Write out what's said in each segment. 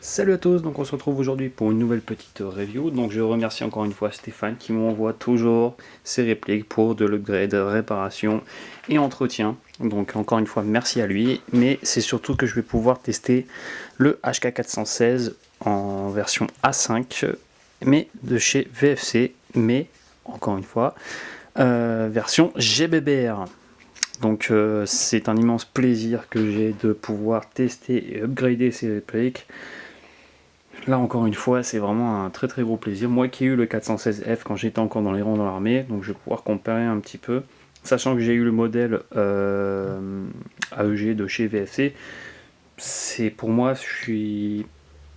Salut à tous, donc on se retrouve aujourd'hui pour une nouvelle petite review. Donc je remercie encore une fois Stéphane qui m'envoie toujours ses répliques pour de l'upgrade, réparation et entretien. Donc encore une fois merci à lui, mais c'est surtout que je vais pouvoir tester le HK416 en version A5, mais de chez VFC, mais encore une fois version GBBR. Donc c'est un immense plaisir que j'ai de pouvoir tester et upgrader ces répliques. Là encore une fois, c'est vraiment un très gros plaisir. Moi qui ai eu le 416F quand j'étais encore dans les rangs dans l'armée, donc je vais pouvoir comparer un petit peu. Sachant que j'ai eu le modèle AEG de chez VFC, c'est pour moi,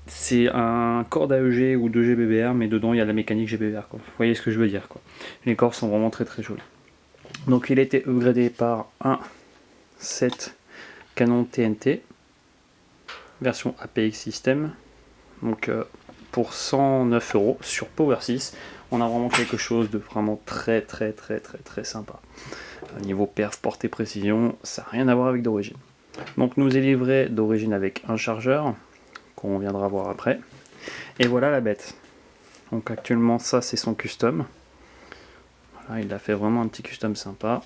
c'est un corps d'AEG ou de GBBR, mais dedans il y a la mécanique GBBR, quoi. Vous voyez ce que je veux dire, quoi. Les corps sont vraiment très jolis. Donc il a été upgradé par un set canon TNT, version APX System. Donc pour 109 € sur Power 6, on a vraiment quelque chose de vraiment très sympa. Niveau perf, portée, précision, ça n'a rien à voir avec d'origine. Donc nous est livré d'origine avec un chargeur, qu'on viendra voir après. Et voilà la bête. Donc actuellement ça c'est son custom. Voilà, il a fait vraiment un petit custom sympa.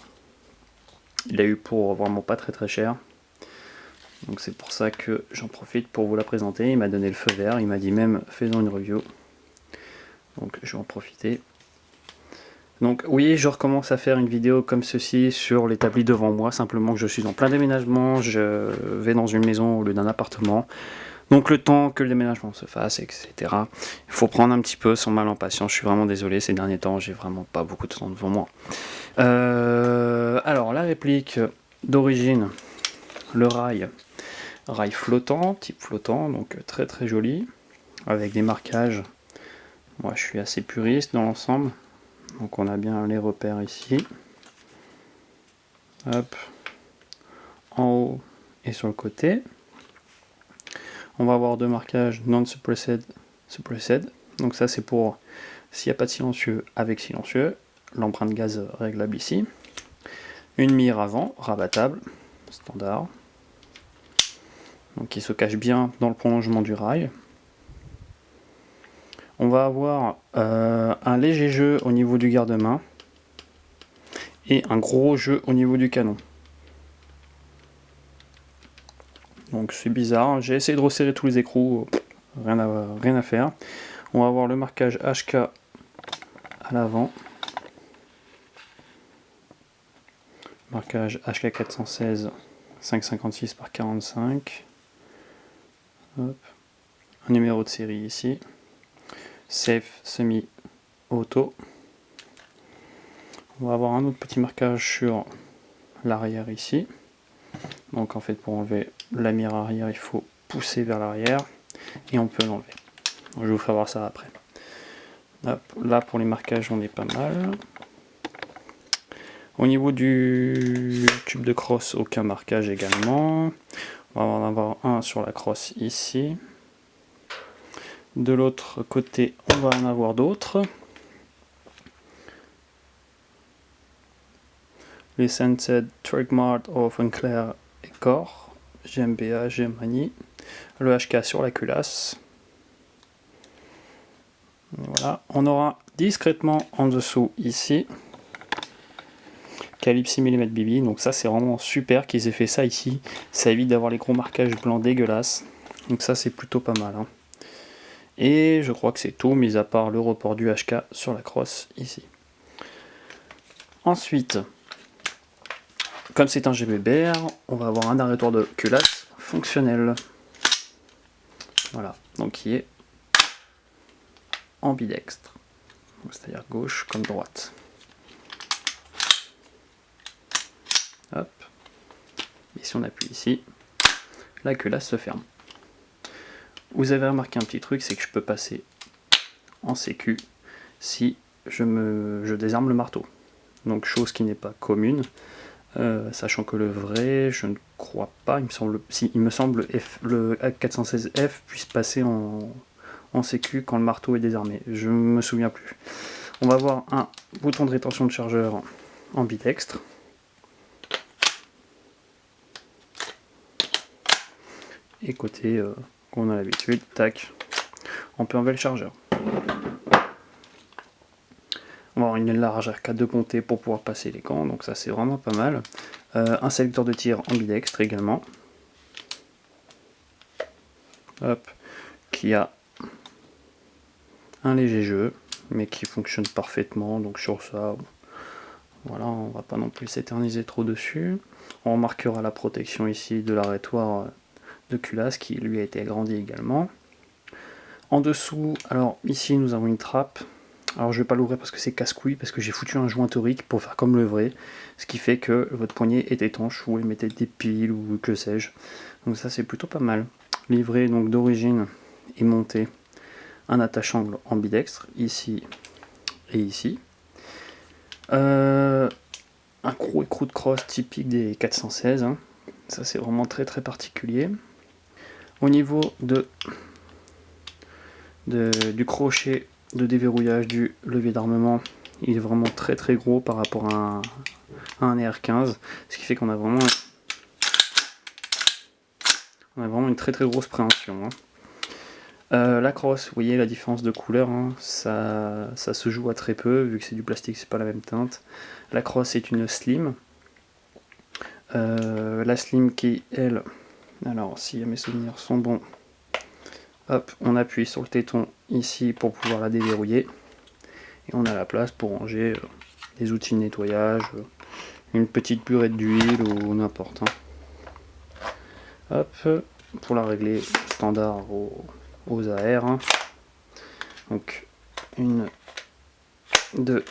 Il l'a eu pour vraiment pas très cher. Donc c'est pour ça que j'en profite pour vous la présenter. Il m'a donné le feu vert, il m'a dit même faisons une review. Donc je vais en profiter. Donc oui, je recommence à faire une vidéo comme ceci sur l'établi devant moi, simplement que je suis en plein déménagement, je vais dans une maison au lieu d'un appartement. Donc le temps que le déménagement se fasse, etc. Il faut prendre un petit peu son mal en patience, je suis vraiment désolé, ces derniers temps j'ai vraiment pas beaucoup de temps devant moi. Alors la réplique d'origine, le rail flottant, type flottant, donc très joli, avec des marquages. Moi je suis assez puriste dans l'ensemble, donc on a bien les repères ici. Hop, en haut et sur le côté. On va avoir deux marquages non-suppressed, suppressed. Donc ça c'est pour s'il n'y a pas de silencieux avec silencieux. L'empreinte gaz réglable ici. Une mire avant, rabattable, standard. Donc qui se cache bien dans le prolongement du rail. On va avoir un léger jeu au niveau du garde-main et un gros jeu au niveau du canon. Donc c'est bizarre, j'ai essayé de resserrer tous les écrous, rien à faire. On va avoir le marquage HK à l'avant. Marquage HK416 556 par 45. Hop. Un numéro de série ici. Safe semi-auto. On va avoir un autre petit marquage sur l'arrière ici. Donc en fait pour enlever la mire arrière il faut pousser vers l'arrière et on peut l'enlever. Je vous ferai voir ça après. Hop. Là pour les marquages on est pas mal. Au niveau du tube de crosse, aucun marquage également. On va en avoir un sur la crosse ici. De l'autre côté, on va en avoir d'autres. Les Sensed Trademark of Unclair et Core, GMBA, GMANI. Le HK sur la culasse. Voilà. On aura discrètement en dessous ici. Calibre 6 mm BB, donc ça c'est vraiment super qu'ils aient fait ça ici, ça évite d'avoir les gros marquages blancs dégueulasses, donc ça c'est plutôt pas mal. Hein. Et je crois que c'est tout, mis à part le report du HK sur la crosse ici. Ensuite, comme c'est un GBBR, on va avoir un arrêtoir de culasse fonctionnel. Voilà, donc qui est ambidextre, c'est-à-dire gauche comme droite. Hop. Et si on appuie ici, la culasse se ferme. Vous avez remarqué un petit truc, c'est que je peux passer en sécu si je désarme le marteau. Donc chose qui n'est pas commune, sachant que le vrai, je ne crois pas, il me semble le 416F puisse passer en sécu quand le marteau est désarmé. Je ne me souviens plus. On va avoir un bouton de rétention de chargeur ambidextre. Et côté comme on a l'habitude, tac, on peut enlever le chargeur. On va avoir une large arcade de ponté pour pouvoir passer les gants, donc ça c'est vraiment pas mal. Un sélecteur de tir ambidextre également. Hop, qui a un léger jeu, mais qui fonctionne parfaitement, donc sur ça, voilà, on va pas non plus s'éterniser trop dessus. On remarquera la protection ici de l'arrêtoir de culasse qui lui a été agrandi également. En dessous, alors ici nous avons une trappe. Alors je vais pas l'ouvrir parce que c'est casse-couille, parce que j'ai foutu un joint torique pour faire comme le vrai, ce qui fait que votre poignet est étanche, ou mettez des piles ou que sais-je. Donc ça c'est plutôt pas mal. Livré donc d'origine et monté un attache-angle ambidextre, ici et ici. Un écrou de crosse typique des 416, hein. Ça c'est vraiment très très particulier. Au niveau du crochet de déverrouillage du levier d'armement, il est vraiment très très gros par rapport à un ER15, ce qui fait qu'on a vraiment une très très grosse préhension, hein. La crosse, vous voyez la différence de couleur, hein, ça se joue à très peu, vu que c'est du plastique, c'est pas la même teinte. La crosse est une slim. La slim qui, elle, alors si mes souvenirs sont bons, hop, on appuie sur le téton ici pour pouvoir la déverrouiller. Et on a la place pour ranger des outils de nettoyage, une petite burette d'huile ou n'importe, hein. Hop, pour la régler standard aux AR, hein. Donc 1, 2,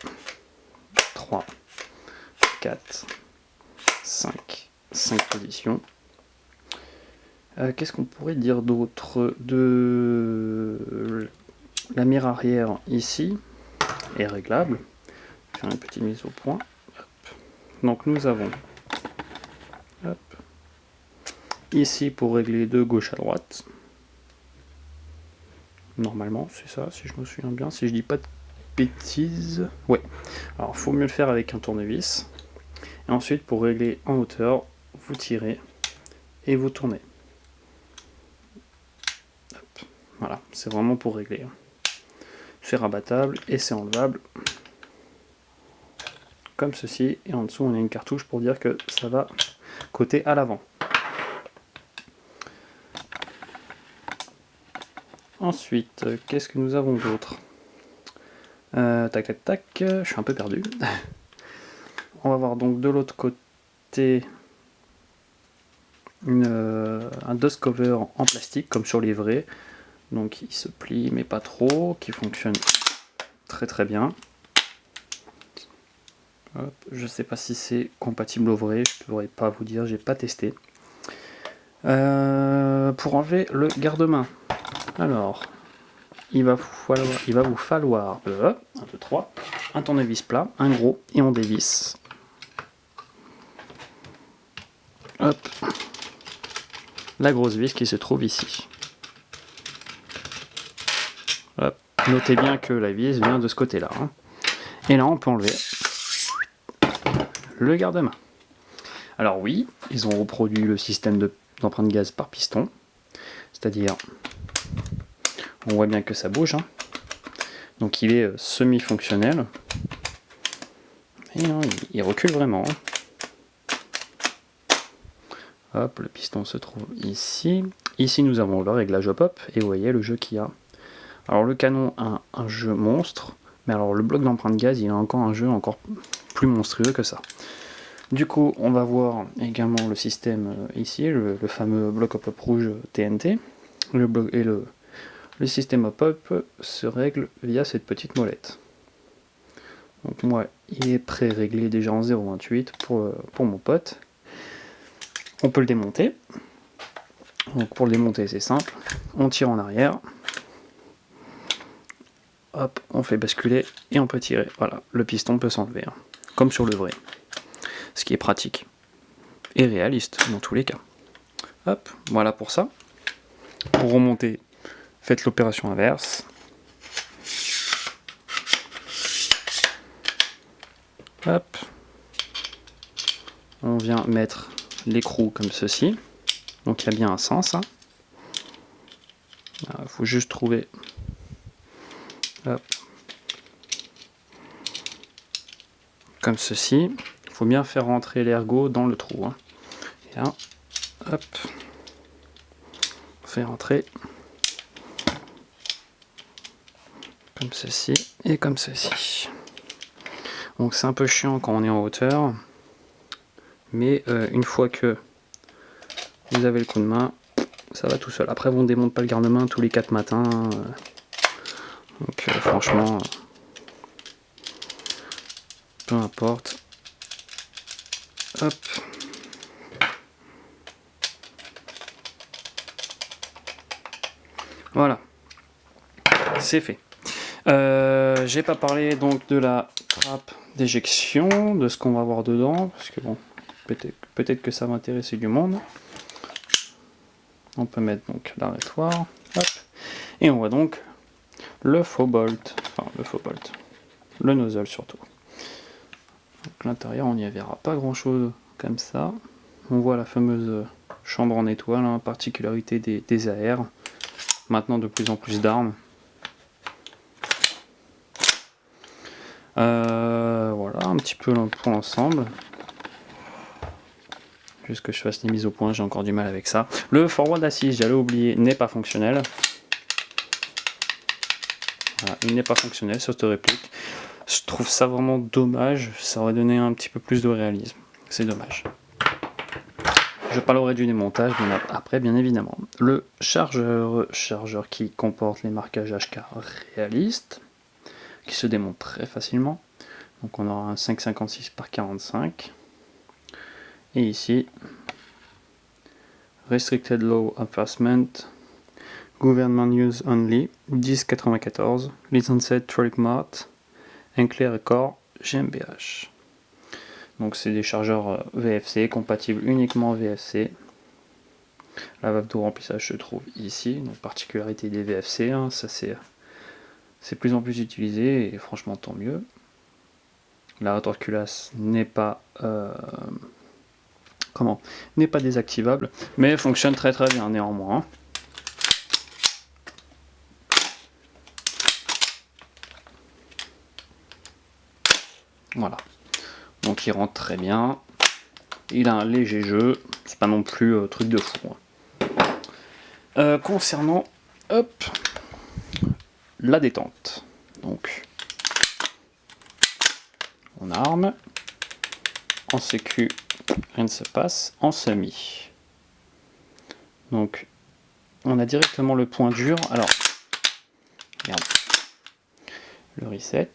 3, 4, 5 positions. Qu'est-ce qu'on pourrait dire d'autre? De la mire arrière ici est réglable. Je vais faire une petite mise au point. Hop. Donc nous avons, hop, ici pour régler de gauche à droite. Normalement, c'est ça, si je me souviens bien, si je dis pas de bêtises. Ouais. Alors, faut mieux le faire avec un tournevis. Et ensuite, pour régler en hauteur, vous tirez et vous tournez. Hop. Voilà, c'est vraiment pour régler. C'est rabattable et c'est enlevable. Comme ceci. Et en dessous, on a une cartouche pour dire que ça va côté à l'avant. Ensuite, qu'est-ce que nous avons d'autre? Tac tac tac, je suis un peu perdu. On va voir donc de l'autre côté un dust cover en plastique comme sur les vrais. Donc il se plie mais pas trop, qui fonctionne très très bien. Hop, je sais pas si c'est compatible au vrai, je pourrais pas vous dire, j'ai pas testé. Pour enlever le garde-main, alors il va vous falloir 1, 2, 3, un tournevis plat, un gros, et on dévisse. Hop, la grosse vis qui se trouve ici. Hop. Notez bien que la vis vient de ce côté-là, hein. Et là on peut enlever le garde-main. Alors oui, ils ont reproduit le système d'empreinte gaz par piston, c'est-à-dire, on voit bien que ça bouge, hein. Donc il est semi-fonctionnel, et hein, il recule vraiment, hein. Hop, le piston se trouve ici. Ici nous avons le réglage hop-hop, et vous voyez le jeu qu'il y a. Alors le canon a un jeu monstre, mais alors le bloc d'empreinte gaz, il a encore un jeu encore plus monstrueux que ça. Du coup, on va voir également le système ici, le fameux bloc hop-hop rouge TNT. Le système hop-hop se règle via cette petite molette. Donc moi, il est pré-réglé déjà en 0.28 pour mon pote. On peut le démonter. Donc pour le démonter, c'est simple. On tire en arrière. Hop, on fait basculer et on peut tirer. Voilà, le piston peut s'enlever, hein, comme sur le vrai. Ce qui est pratique et réaliste dans tous les cas. Hop, voilà pour ça. Pour remonter, faites l'opération inverse. Hop. On vient mettre l'écrou comme ceci. Donc il y a bien un sens, hein. Il faut juste trouver. Hop. Comme ceci. Il faut bien faire rentrer l'ergot dans le trou. Hein. Et là, hop. On fait rentrer. Comme ceci et comme ceci. Donc c'est un peu chiant quand on est en hauteur. Mais une fois que vous avez le coup de main, ça va tout seul. Après, on ne démonte pas le garde-main tous les 4 matins. Donc franchement, peu importe. Hop. Voilà. C'est fait. J'ai pas parlé donc de la trappe d'éjection, de ce qu'on va avoir dedans, parce que bon, peut-être que ça va intéresser du monde. On peut mettre donc l'arrêtoir, hop, et on voit donc le faux bolt, le nozzle surtout. Donc l'intérieur, on n'y verra pas grand chose comme ça. On voit la fameuse chambre en étoile, hein, particularité des AR. Maintenant de plus en plus d'armes. Voilà un petit peu pour l'ensemble. Juste que je fasse les mises au point, j'ai encore du mal avec ça. Le forward assist, j'allais oublier, n'est pas fonctionnel. Voilà, il n'est pas fonctionnel sur cette réplique. Je trouve ça vraiment dommage, ça aurait donné un petit peu plus de réalisme. C'est dommage. Je parlerai du démontage après, bien évidemment. Le chargeur qui comporte les marquages HK réalistes, qui se démonte très facilement. Donc on aura un 5,56 par 45. Et ici, Restricted Law Enforcement, Government Use Only, 1094, Licensed Trademark, Enclair Core, GmbH. Donc c'est des chargeurs VFC, compatibles uniquement VFC. La valve de remplissage se trouve ici, donc particularité des VFC, hein, ça c'est plus en plus utilisé et franchement tant mieux. La rétorculasse n'est pas n'est pas désactivable, mais fonctionne très très bien néanmoins. Voilà, donc il rentre très bien. Il a un léger jeu, c'est pas non plus truc de fou. Concernant la détente, donc on arme, en sécu rien ne se passe, en semi. Donc on a directement le point dur. Alors regarde, le reset.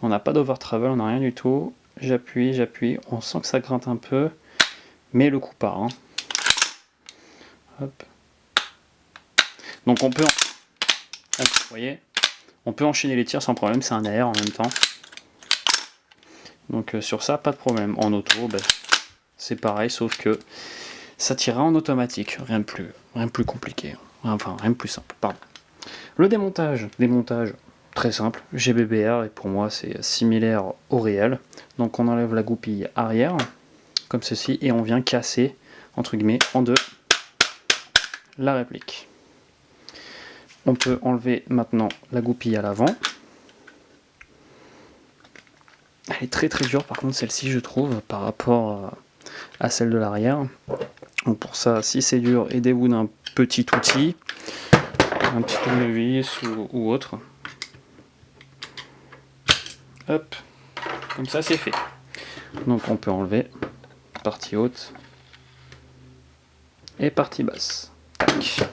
On n'a pas d'over travel, on n'a rien du tout. J'appuie, on sent que ça gratte un peu, mais le coup part. Hein. Hop. Donc on peut, vous voyez, on peut enchaîner les tirs sans problème, c'est un AR en même temps. Donc sur ça, pas de problème. En auto, c'est pareil, sauf que ça tirera en automatique, rien de plus compliqué. Enfin, rien de plus simple, pardon. Le démontage très simple, GBBR, et pour moi c'est similaire au réel. Donc on enlève la goupille arrière, comme ceci, et on vient casser, entre guillemets, en deux, la réplique. On peut enlever maintenant la goupille à l'avant. Elle est très très dure par contre celle-ci je trouve, par rapport à celle de l'arrière. Donc pour ça, si c'est dur, aidez-vous d'un petit outil, un petit tournevis ou autre. Hop, comme ça c'est fait. Donc on peut enlever partie haute et partie basse. Tac.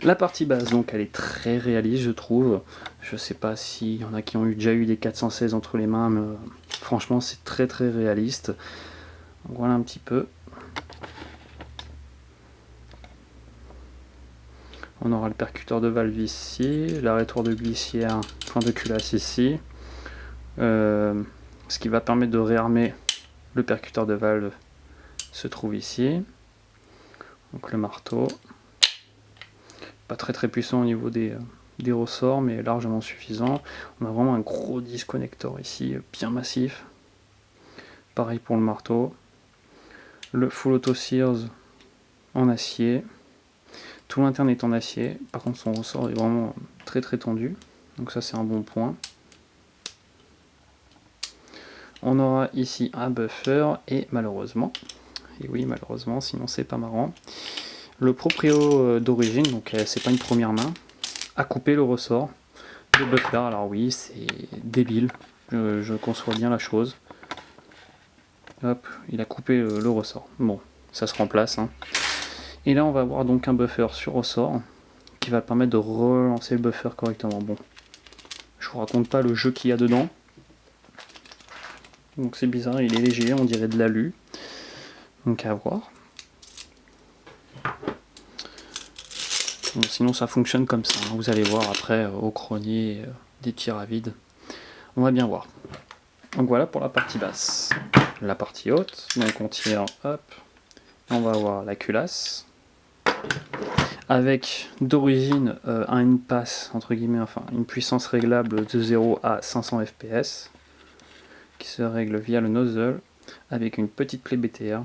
La partie basse, donc elle est très réaliste je trouve. Je sais pas s'il y en a qui ont déjà eu des 416 entre les mains, mais franchement c'est très très réaliste. Donc voilà un petit peu. On aura le percuteur de valve ici, l'arrêtoir de glissière, enfin de culasse ici. Ce qui va permettre de réarmer le percuteur de valve se trouve ici. Donc le marteau. Pas très très puissant au niveau des ressorts, mais largement suffisant. On a vraiment un gros disconnecteur ici, bien massif. Pareil pour le marteau. Le full auto sears en acier. Tout l'interne est en acier, par contre son ressort est vraiment très très tendu, donc ça c'est un bon point. On aura ici un buffer et malheureusement, et oui malheureusement sinon c'est pas marrant, le proprio d'origine, donc c'est pas une première main, a coupé le ressort de buffer. Alors oui, c'est débile, je conçois bien la chose. Hop, il a coupé le ressort. Bon, ça se remplace. Hein. Et là, on va avoir donc un buffer sur ressort qui va permettre de relancer le buffer correctement. Bon, je vous raconte pas le jeu qu'il y a dedans. Donc c'est bizarre, il est léger, on dirait de l'alu. Donc à voir. Bon, sinon ça fonctionne comme ça. Hein. Vous allez voir après au chronier des tirs à vide. On va bien voir. Donc voilà pour la partie basse. La partie haute, donc on tire, hop, on va avoir la culasse. Avec d'origine une passe, entre guillemets, enfin une puissance réglable de 0 à 500 fps, qui se règle via le nozzle, avec une petite clé BTR.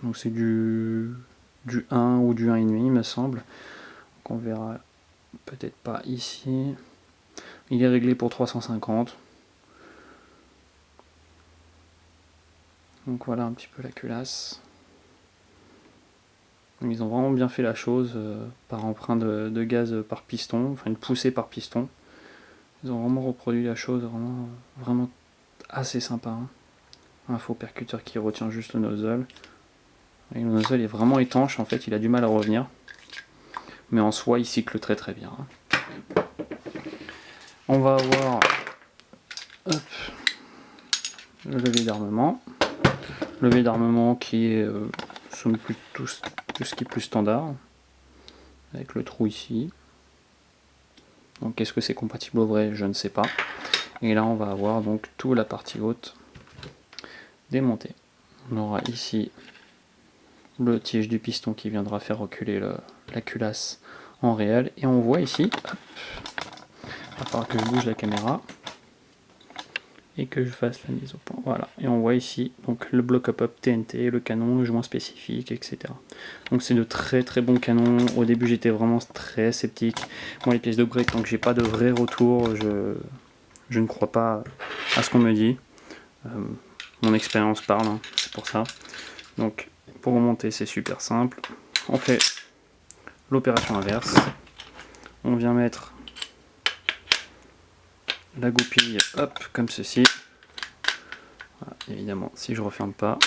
Donc c'est du 1 ou du 1,5 il me semble. Donc on verra peut-être pas ici. Il est réglé pour 350. Donc voilà un petit peu la culasse. Ils ont vraiment bien fait la chose par emprunt de gaz par piston, enfin une poussée par piston. Ils ont vraiment reproduit la chose vraiment assez sympa. Hein. Un faux percuteur qui retient juste le nozzle. Et le nozzle est vraiment étanche, en fait il a du mal à revenir. Mais en soi il cycle très très bien. Hein. On va avoir hop, le levier d'armement. Levier d'armement qui est somme toute tout ce qui est plus standard. Avec le trou ici. Donc est-ce que c'est compatible au vrai? Je ne sais pas. Et là on va avoir donc toute la partie haute démontée. On aura ici le tige du piston qui viendra faire reculer la culasse en réel. Et on voit ici, hop, à part que je bouge la caméra et que je fasse la mise au point. Voilà. Et on voit ici donc le bloc up TNT, le canon, le joint spécifique, etc. Donc c'est de très très bons canons. Au début j'étais vraiment très sceptique. Moi les pièces de break, tant que j'ai pas de vrai retour, je ne crois pas à ce qu'on me dit. Mon expérience parle, hein, c'est pour ça. Donc pour remonter c'est super simple. On fait l'opération inverse. On vient mettre la goupille, hop, comme ceci. Voilà, évidemment, si je referme pas,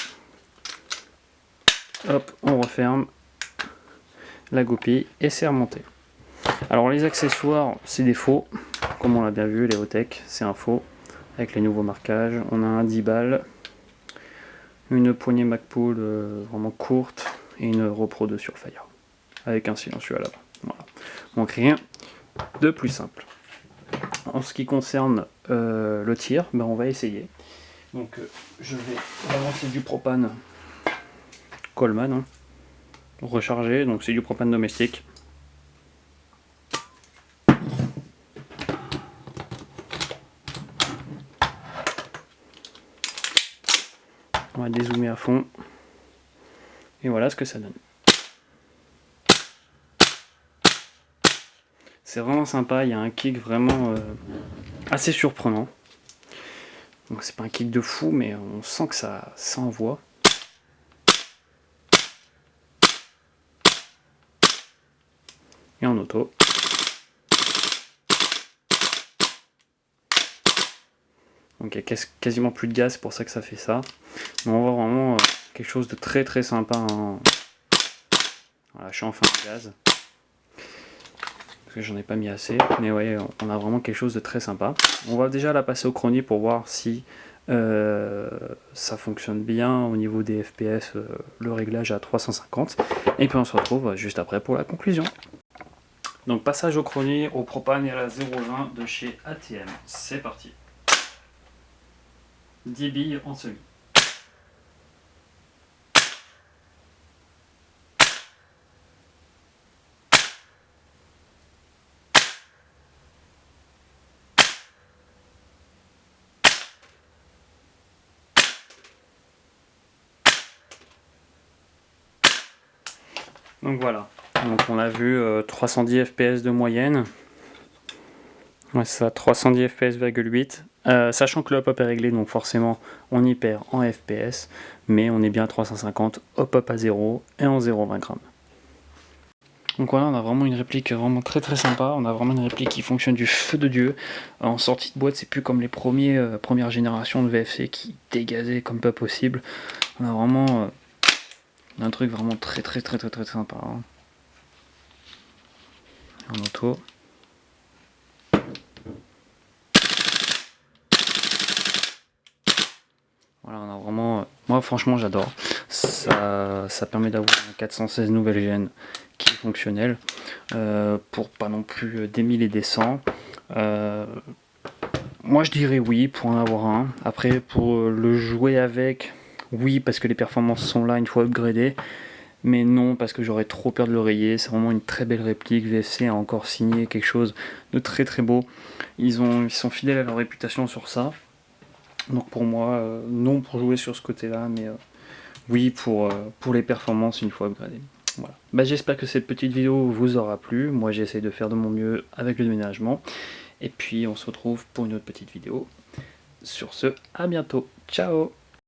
hop, on referme la goupille et c'est remonté. Alors les accessoires, c'est des faux, comme on l'a bien vu, les Otech, c'est un faux, avec les nouveaux marquages. On a un 10 balles, une poignée Magpul vraiment courte et une Repro 2 sur Fire, avec un silencieux à l'avant. Voilà. Donc rien de plus simple. En ce qui concerne le tir, ben on va essayer. Donc je vais balancer du propane Coleman, hein, rechargé, donc c'est du propane domestique. On va dézoomer à fond. Et voilà ce que ça donne. C'est vraiment sympa, il y a un kick vraiment assez surprenant. Donc c'est pas un kick de fou, mais on sent que ça envoie. Et en auto. Donc il y a quasiment plus de gaz, c'est pour ça que ça fait ça. Mais on voit vraiment quelque chose de très très sympa. Hein. Voilà, je suis enfin en gaz. Parce que j'en ai pas mis assez. Mais ouais, on a vraiment quelque chose de très sympa. On va déjà la passer au chronie pour voir si ça fonctionne bien au niveau des FPS, le réglage à 350. Et puis on se retrouve juste après pour la conclusion. Donc passage au chronie, au propane et à la 0,20 de chez ATM. C'est parti. 10 billes en semi. Donc voilà, Donc on a vu 310 fps de moyenne. Ouais, c'est ça, 310 fps,8. Sachant que le hop-hop est réglé, donc forcément on y perd en fps, mais on est bien à 350, hop-hop à 0 et en 0,20 grammes. Donc voilà, on a vraiment une réplique vraiment très très sympa, on a vraiment une réplique qui fonctionne du feu de Dieu. En sortie de boîte, c'est plus comme les premières générations de VFC qui dégazaient comme pas possible. On a vraiment un truc vraiment très très très très très sympa. Hein. En auto. Voilà, on a vraiment... Moi franchement j'adore. Ça permet d'avoir un 416 nouvelle gêne qui est fonctionnel. Pour pas non plus des 1000 et des 100. Moi je dirais oui pour en avoir un. Après pour le jouer avec, oui parce que les performances sont là une fois upgradées. Mais non parce que j'aurais trop peur de le rayer. C'est vraiment une très belle réplique. VFC a encore signé quelque chose de très très beau. Ils sont fidèles à leur réputation sur ça. Donc pour moi, non pour jouer sur ce côté-là, mais oui pour les performances une fois upgradées. Voilà. Bah, j'espère que cette petite vidéo vous aura plu. Moi j'essaie de faire de mon mieux avec le déménagement. Et puis on se retrouve pour une autre petite vidéo. Sur ce, à bientôt. Ciao!